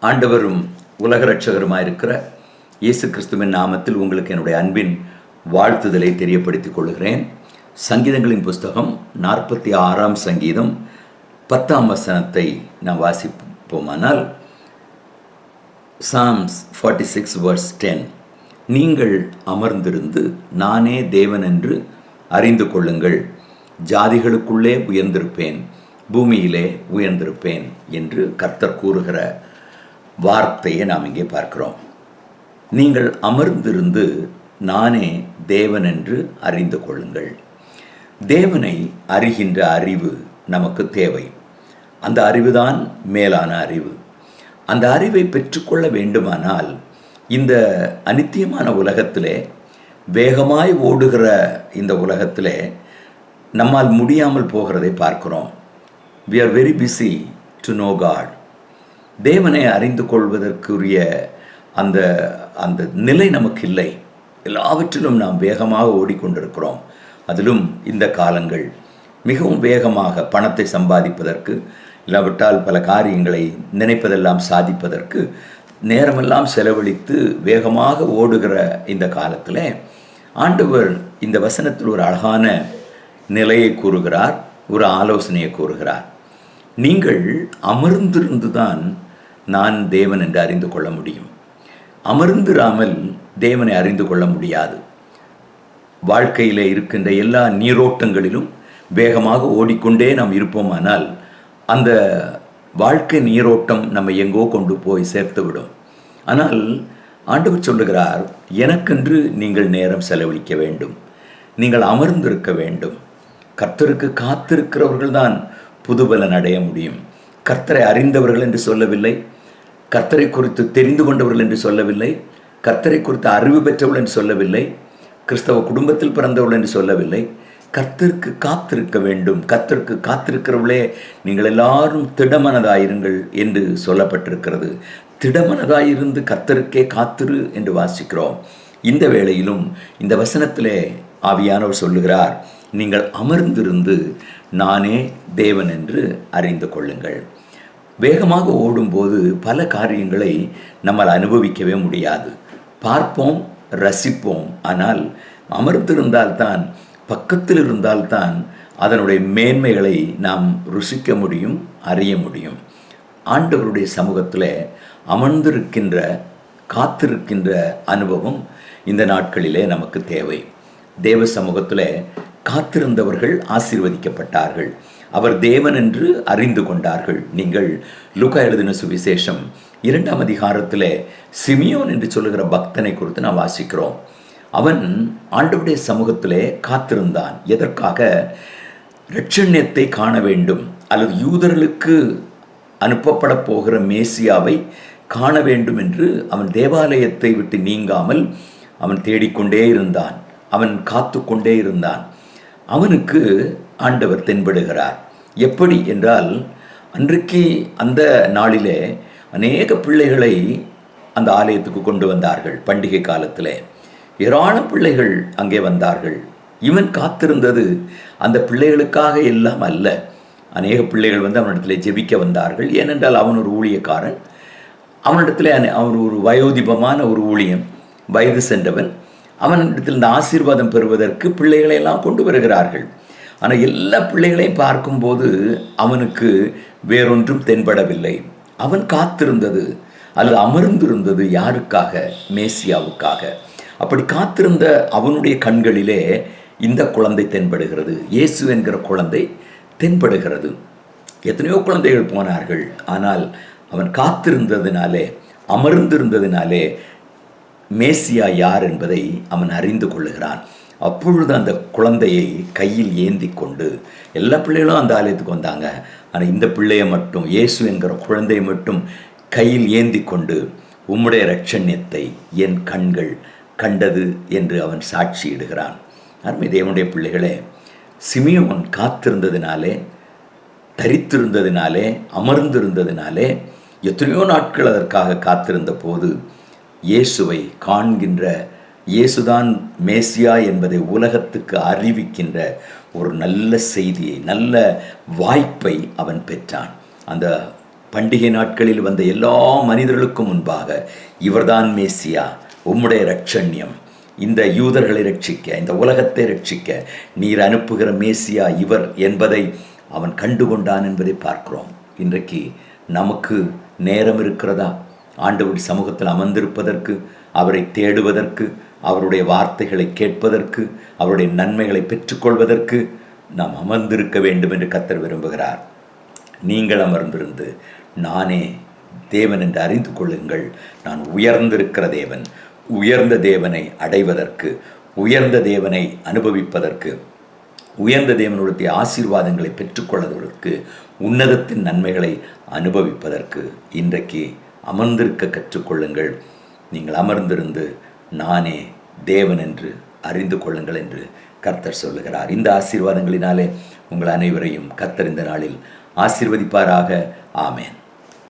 ஆண்டவரும் உலக இரட்சகருமாயிருக்கிற இயேசு கிறிஸ்துவின் நாமத்தில் உங்களுக்கு என்னுடைய அன்பின் வாழ்த்துதலை தெரியப்படுத்திக் கொள்கிறேன். சங்கீதங்களின் புஸ்தகம் 46ஆம் சங்கீதம் 10ஆம் வசனத்தை நாம் வாசிப்போமானால், Psalms 46 verse 10, நீங்கள் அமர்ந்திருந்து நானே தேவன் என்று அறிந்து கொள்ளுங்கள், ஜாதிகளுக்குள்ளே உயர்ந்திருப்பேன், பூமியிலே உயர்ந்திருப்பேன் என்று கர்த்தர் கூறுகிற வார்த்தையை நாம் இங்கே பார்க்கிறோம். நீங்கள் அமர்ந்திருந்து நானே தேவன் என்று அறிந்து கொள்ளுங்கள். தேவனை அறிகின்ற அறிவு நமக்கு தேவை. அந்த அறிவுதான் மேலான அறிவு. அந்த அறிவை பெற்றுக்கொள்ள வேண்டுமானால் இந்த அநித்தியமான உலகத்திலே, வேகமாய் ஓடுகிற இந்த உலகத்திலே நம்மால் முடியாமல் போகிறதை பார்க்கிறோம். We are very busy to know God. தேவனை அறிந்து கொள்வதற்குரிய அந்த அந்த நிலை நமக்கு இல்லை. எல்லாவற்றிலும் நாம் வேகமாக ஓடிக்கொண்டிருக்கிறோம். அதிலும் இந்த காலங்கள் மிகவும் வேகமாக பணத்தை சம்பாதிப்பதற்கு, இல்லாவிட்டால் பல காரியங்களை நினைப்பதெல்லாம் சாதிப்பதற்கு நேரமெல்லாம் செலவழித்து வேகமாக ஓடுகிற இந்த காலத்தில் ஆண்டவர் இந்த வசனத்தில் ஒரு அழகான நிலையை கூறுகிறார், ஒரு ஆலோசனையை கூறுகிறார். நீங்கள் அமர்ந்திருந்துதான் நான் தேவன் என்று அறிந்து கொள்ள முடியும். அமர்ந்திராமல் தேவனை அறிந்து கொள்ள முடியாது. வாழ்க்கையில் இருக்கின்ற எல்லா நீரோட்டங்களிலும் வேகமாக ஓடிக்கொண்டே நாம் இருப்போமானால் அந்த வாழ்க்கை நீரோட்டம் நம்ம எங்கோ கொண்டு போய் சேர்த்துவிடும். ஆனால் ஆண்டவர் சொல்லுகிறார், எனக்கென்று நீங்கள் நேரம் செலவழிக்க வேண்டும், நீங்கள் அமர்ந்திருக்க வேண்டும். கர்த்தருக்கு காத்திருக்கிறவர்கள் தான் புதுபலன் அடைய முடியும். கர்த்தரை அறிந்தவர்கள் என்று சொல்லவில்லை, கர்த்தரை குறித்து தெரிந்து கொண்டவர்கள் என்று சொல்லவில்லை, கர்த்தரை குறித்து அறிவு பெற்றவர்கள் என்று சொல்லவில்லை, கிறிஸ்தவ குடும்பத்தில் பிறந்தவர்கள் என்று சொல்லவில்லை. கர்த்தருக்கு காத்திருக்க வேண்டும். கர்த்தருக்கு காத்திருக்கிறவர்களே நீங்கள் எல்லாரும் திடமனதாயிருங்கள் என்று சொல்லப்பட்டிருக்கிறது. திடமனதாயிருந்து கர்த்தருக்கே காத்திரு என்று வாசிக்கிறோம். இந்த வேளையிலும் இந்த வசனத்திலே ஆவியானவர் சொல்லுகிறார், நீங்கள் அமர்ந்திருந்து நானே தேவன் என்று அறிந்து கொள்ளுங்கள். வேகமாக ஓடும்போது பல காரியங்களை நம்மால் அனுபவிக்கவே முடியாது. பார்ப்போம், ரசிப்போம். ஆனால் அமர்ந்திருந்தால்தான், பக்கத்தில் இருந்தால்தான் அதனுடைய மேன்மைகளை நாம் ருசிக்க முடியும், அறிய முடியும். ஆண்டவருடைய சமூகத்தில் அமர்ந்திருக்கின்ற, காத்திருக்கின்ற அனுபவம் இந்த நாட்களிலே நமக்கு தேவை. தேவ சமூகத்தில் காத்திருந்தவர்கள் ஆசீர்வதிக்கப்பட்டார்கள். அவர் தேவன் என்று அறிந்து கொண்டார்கள். நீங்கள் லூக்கா எழுதின சுவிசேஷம் 2ஆம் அதிகாரத்தில் சிமியோன் என்று சொல்லுகிற பக்தனை குறித்து நாம் வாசிக்கிறோம். அவன் ஆண்டவருடைய சமூகத்திலே காத்திருந்தான். எதற்காக? இரட்சண்யத்தை காண வேண்டும், அல்லது யூதர்களுக்கு அனுப்பப்பட போகிற மேசியாவை காண வேண்டும் என்று அவன் தேவாலயத்தை விட்டு நீங்காமல் அவன் தேடிக்கொண்டே இருந்தான். அவன் காத்து கொண்டே இருந்தான். அவனுக்கு ஆண்டவர் தென்படுகிறார். எப்படி என்றால், அன்றைக்கு அந்த நாளிலே அநேக பிள்ளைகளை அந்த ஆலயத்துக்கு கொண்டு வந்தார்கள். பண்டிகை காலத்தில் ஏராளம் பிள்ளைகள் அங்கே வந்தார்கள். இவன் காத்திருந்தது அந்த பிள்ளைகளுக்காக எல்லாம் அல்ல. அநேக பிள்ளைகள் வந்து அவனிடத்தில் ஜெபிக்க வந்தார்கள். ஏனென்றால் அவன் ஒரு ஊழியக்காரன். அவனிடத்தில் அவன் ஒரு வயோதிபமான ஒரு ஊழியம், வயது சென்றவன். அவனிடத்தில் இந்த ஆசீர்வாதம் பெறுவதற்கு பிள்ளைகளை எல்லாம் கொண்டு வருகிறார்கள். ஆனால் எல்லா பிள்ளைகளையும் பார்க்கும்போது அவனுக்கு வேறொன்றும் தென்படவில்லை. அவன் காத்திருந்தது அல்லது அமர்ந்திருந்தது யாருக்காக? மேசியாவுக்காக. அப்படி காத்திருந்த அவனுடைய கண்களிலே இந்த குழந்தை தென்படுகிறது. இயேசு என்கிற குழந்தை தென்படுகிறது. எத்தனையோ குழந்தைகள் போனார்கள். ஆனால் அவன் காத்திருந்ததினாலே, அமர்ந்திருந்ததினாலே மேசியா யார் என்பதை அவன் அறிந்து கொள்ளுகிறான். அப்பொழுது அந்த குழந்தையை கையில் ஏந்தி கொண்டு, எல்லா பிள்ளைகளும் அந்த ஆலயத்துக்கு வந்தாங்க, ஆனால் இந்த பிள்ளையை மட்டும், இயேசு என்கிற குழந்தையை மட்டும் கையில் ஏந்தி கொண்டு, உம்முடைய இரட்சண்யத்தை என் கண்கள் கண்டது என்று அவன் சாட்சியிடுகிறான். அருமை தேவனுடைய பிள்ளைகளே, சிமியோன் காத்திருந்ததினாலே, தரித்திருந்ததினாலே, அமர்ந்திருந்ததினாலே, எத்தனையோ நாட்கள் அதற்காக காத்திருந்த போது இயேசுவை காண்கின்ற, இயேசுதான் மேசியா என்பதை உலகத்துக்கு அறிவிக்கின்ற ஒரு நல்ல செய்தியை, நல்ல வாய்ப்பை அவன் பெற்றான். அந்த பண்டிகை நாட்களில் வந்த எல்லா மனிதர்களுக்கும் முன்பாக இவர்தான் மேசியா, உம்முடைய இரட்சண்யம், இந்த யூதர்களை ரட்சிக்க, இந்த உலகத்தை ரட்சிக்க நீர் அனுப்புகிற மேசியா இவர் என்பதை அவன் கண்டுகொண்டான் என்பதை பார்க்கிறோம். இன்றைக்கு நமக்கு நேரம் இருக்கிறதா ஆண்டவருடைய சமூகத்தில் அமர்ந்திருப்பதற்கு, அவரை தேடுவதற்கு, அவருடைய வார்த்தைகளை கேட்பதற்கு, அவருடைய நன்மைகளை பெற்றுக்கொள்வதற்கு நாம் அமர்ந்திருக்க வேண்டும் என்று கர்த்தர் விரும்புகிறார். நீங்கள் அமர்ந்திருந்து நானே தேவன் என்று அறிந்து கொள்ளுங்கள், நான் உயர்ந்திருக்கிற தேவன், உயர்ந்த தேவனை அடைவதற்கு, உயர்ந்த தேவனை அனுபவிப்பதற்கு, உயர்ந்த தேவனுடைய ஆசீர்வாதங்களை பெற்றுக்கொள்வதற்கு, உன்னதத்தின் நன்மைகளை அனுபவிப்பதற்கு இன்றைக்கு அமர்ந்திருக்க கற்றுக்கொள்ளுங்கள். நீங்கள் அமர்ந்திருந்து நானே தேவன் என்று அறிந்து கொள்ளுங்கள் என்று கர்த்தர் சொல்லுகிறார். இந்த ஆசீர்வாதங்களினாலே உங்கள் அனைவரையும் கர்த்தர் இந்த நாளில் ஆசீர்வதிப்பாராக. ஆமேன்.